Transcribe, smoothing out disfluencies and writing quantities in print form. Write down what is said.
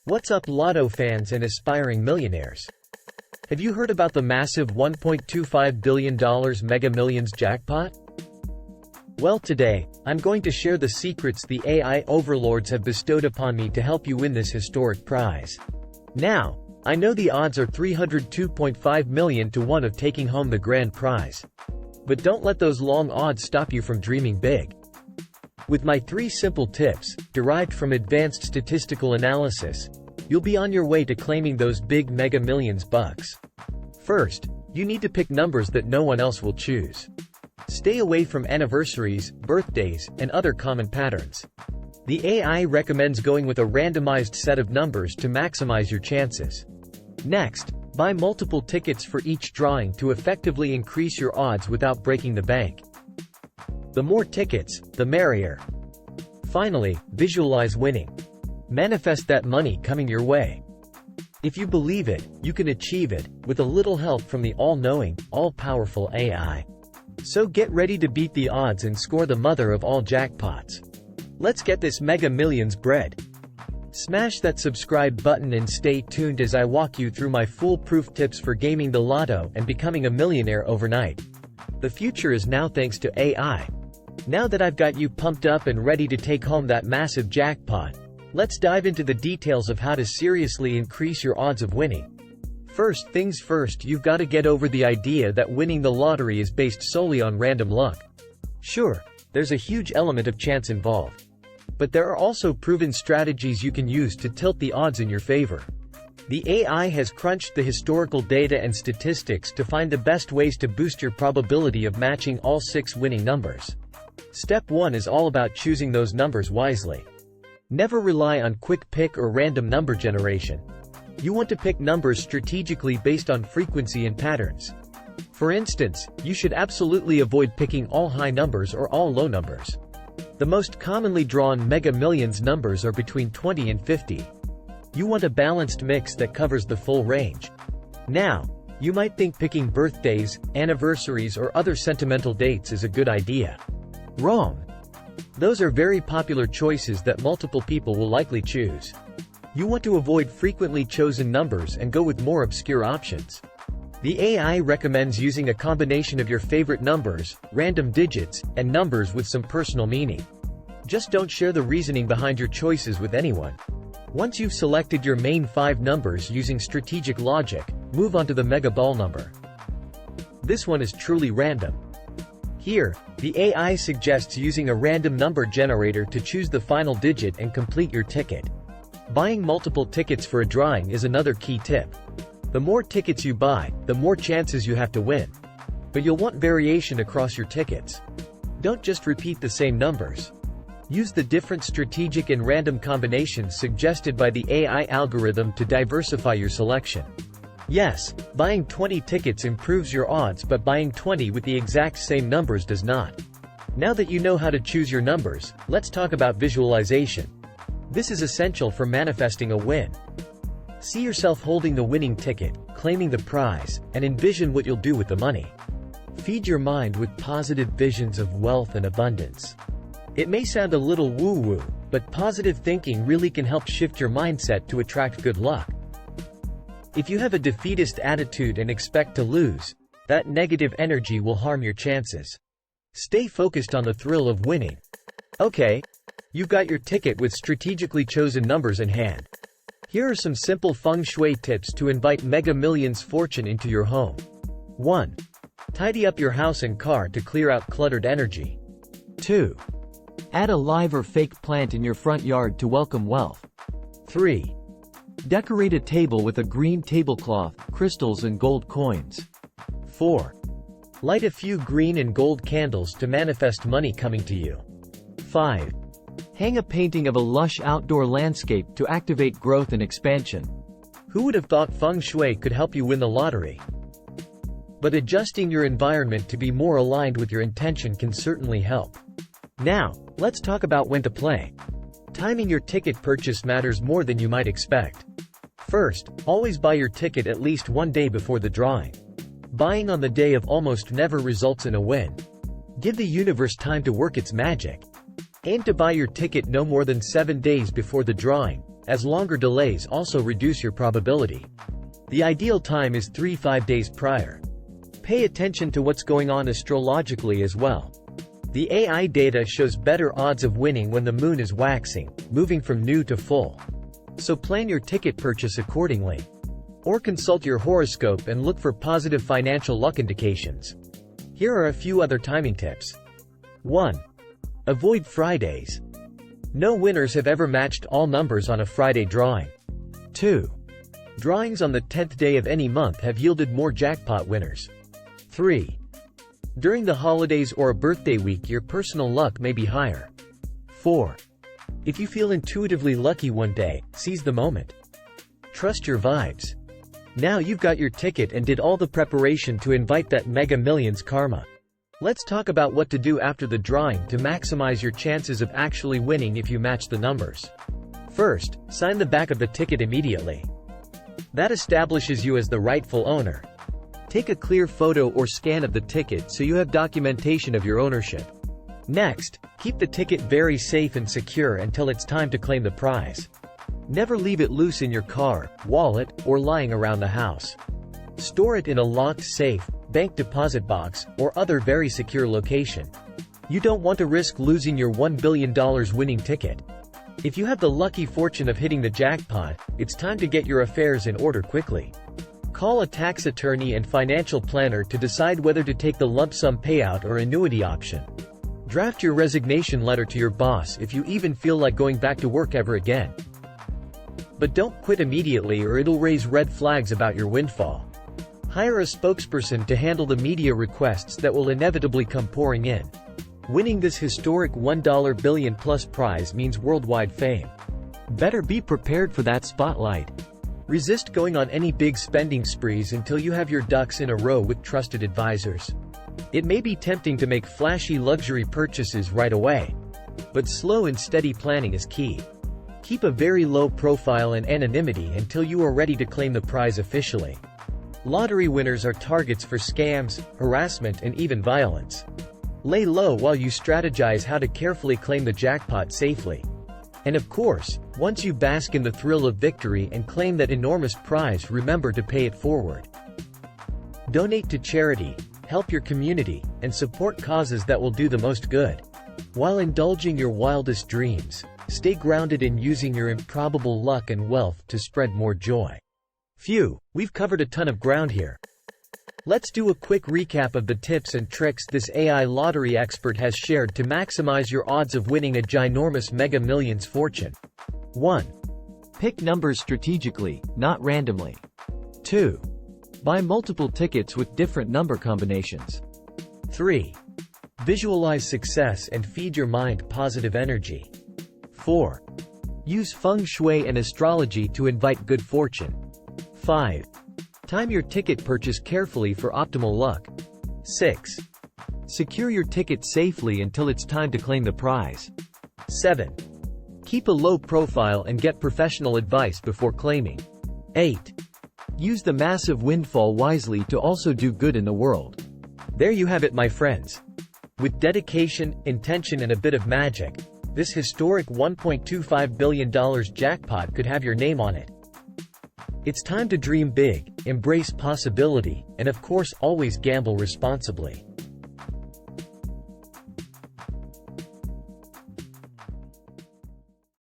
What's up, Lotto fans and aspiring millionaires? Have you heard about the massive $1.25 billion Mega Millions jackpot? Well, today, I'm going to share the secrets the AI overlords have bestowed upon me to help you win this historic prize. Now, I know the odds are 302.5 million to 1 of taking home the grand prize. But don't let those long odds stop you from dreaming big. With my 3 simple tips, derived from advanced statistical analysis, you'll be on your way to claiming those big Mega Millions bucks. First, you need to pick numbers that no one else will choose. Stay away from anniversaries, birthdays, and other common patterns. The AI recommends going with a randomized set of numbers to maximize your chances. Next, buy multiple tickets for each drawing to effectively increase your odds without breaking the bank. The more tickets, the merrier. Finally, visualize winning. Manifest that money coming your way. If you believe it, you can achieve it, with a little help from the all-knowing, all-powerful AI. So get ready to beat the odds and score the mother of all jackpots. Let's get this Mega Millions bread. Smash that subscribe button and stay tuned as I walk you through my foolproof tips for gaming the lotto and becoming a millionaire overnight. The future is now thanks to AI. Now that I've got you pumped up and ready to take home that massive jackpot, let's dive into the details of how to seriously increase your odds of winning. First things first, you've got to get over the idea that winning the lottery is based solely on random luck. Sure, there's a huge element of chance involved. But there are also proven strategies you can use to tilt the odds in your favor. The AI has crunched the historical data and statistics to find the best ways to boost your probability of matching all 6 winning numbers. Step 1 is all about choosing those numbers wisely. Never rely on quick pick or random number generation. You want to pick numbers strategically based on frequency and patterns. For instance, you should absolutely avoid picking all high numbers or all low numbers. The most commonly drawn Mega Millions numbers are between 20 and 50. You want a balanced mix that covers the full range. Now, you might think picking birthdays, anniversaries, or other sentimental dates is a good idea. Wrong. Those are very popular choices that multiple people will likely choose. You want to avoid frequently chosen numbers and go with more obscure options. The AI recommends using a combination of your favorite numbers, random digits, and numbers with some personal meaning. Just don't share the reasoning behind your choices with anyone. Once you've selected your main 5 numbers using strategic logic, move on to the mega ball number. This one is truly random. Here, the AI suggests using a random number generator to choose the final digit and complete your ticket. Buying multiple tickets for a drawing is another key tip. The more tickets you buy, the more chances you have to win. But you'll want variation across your tickets. Don't just repeat the same numbers. Use the different strategic and random combinations suggested by the AI algorithm to diversify your selection. Yes, buying 20 tickets improves your odds, but buying 20 with the exact same numbers does not. Now that you know how to choose your numbers, let's talk about visualization. This is essential for manifesting a win. See yourself holding the winning ticket, claiming the prize, and envision what you'll do with the money. Feed your mind with positive visions of wealth and abundance. It may sound a little woo-woo, but positive thinking really can help shift your mindset to attract good luck. If you have a defeatist attitude and expect to lose, that negative energy will harm your chances. Stay focused on the thrill of winning. Okay, you've got your ticket with strategically chosen numbers in hand. Here are some simple feng shui tips to invite Mega Millions fortune into your home. 1. Tidy up your house and car to clear out cluttered energy. 2. Add a live or fake plant in your front yard to welcome wealth. 3. Decorate a table with a green tablecloth, crystals and gold coins. 4. Light a few green and gold candles to manifest money coming to you. 5. Hang a painting of a lush outdoor landscape to activate growth and expansion. Who would have thought feng shui could help you win the lottery? But adjusting your environment to be more aligned with your intention can certainly help. Now, let's talk about when to play. Timing your ticket purchase matters more than you might expect. First, always buy your ticket at least 1 day before the drawing. Buying on the day of almost never results in a win. Give the universe time to work its magic. Aim to buy your ticket no more than 7 days before the drawing, as longer delays also reduce your probability. The ideal time is 3–5 days prior. Pay attention to what's going on astrologically as well. The AI data shows better odds of winning when the moon is waxing, moving from new to full. So plan your ticket purchase accordingly. Or consult your horoscope and look for positive financial luck indications. Here are a few other timing tips. 1. Avoid Fridays. No winners have ever matched all numbers on a Friday drawing. 2. Drawings on the 10th day of any month have yielded more jackpot winners. 3. During the holidays or a birthday week, your personal luck may be higher. 4. If you feel intuitively lucky one day, seize the moment. Trust your vibes. Now you've got your ticket and did all the preparation to invite that Mega Millions karma. Let's talk about what to do after the drawing to maximize your chances of actually winning if you match the numbers. First, sign the back of the ticket immediately. That establishes you as the rightful owner. Take a clear photo or scan of the ticket so you have documentation of your ownership. Next, keep the ticket very safe and secure until it's time to claim the prize. Never leave it loose in your car, wallet, or lying around the house. Store it in a locked safe, bank deposit box, or other very secure location. You don't want to risk losing your $1 billion winning ticket. If you have the lucky fortune of hitting the jackpot, it's time to get your affairs in order quickly. Call a tax attorney and financial planner to decide whether to take the lump sum payout or annuity option. Draft your resignation letter to your boss if you even feel like going back to work ever again. But don't quit immediately or it'll raise red flags about your windfall. Hire a spokesperson to handle the media requests that will inevitably come pouring in. Winning this historic $1 billion plus prize means worldwide fame. Better be prepared for that spotlight. Resist going on any big spending sprees until you have your ducks in a row with trusted advisors. It may be tempting to make flashy luxury purchases right away. But slow and steady planning is key. Keep a very low profile and anonymity until you are ready to claim the prize officially. Lottery winners are targets for scams, harassment, and even violence. Lay low while you strategize how to carefully claim the jackpot safely. And of course, once you bask in the thrill of victory and claim that enormous prize, remember to pay it forward. Donate to charity, help your community, and support causes that will do the most good. While indulging your wildest dreams, stay grounded in using your improbable luck and wealth to spread more joy. Phew, we've covered a ton of ground here. Let's do a quick recap of the tips and tricks this AI lottery expert has shared to maximize your odds of winning a ginormous Mega Millions fortune. 1. Pick numbers strategically, not randomly. 2. Buy multiple tickets with different number combinations. 3. Visualize success and feed your mind positive energy. 4. Use feng shui and astrology to invite good fortune. 5. Time your ticket purchase carefully for optimal luck. 6. Secure your ticket safely until it's time to claim the prize. 7. Keep a low profile and get professional advice before claiming. 8. Use the massive windfall wisely to also do good in the world. There you have it, my friends. With dedication, intention, and a bit of magic, this historic $1.25 billion jackpot could have your name on it. It's time to dream big, embrace possibility, and of course always gamble responsibly.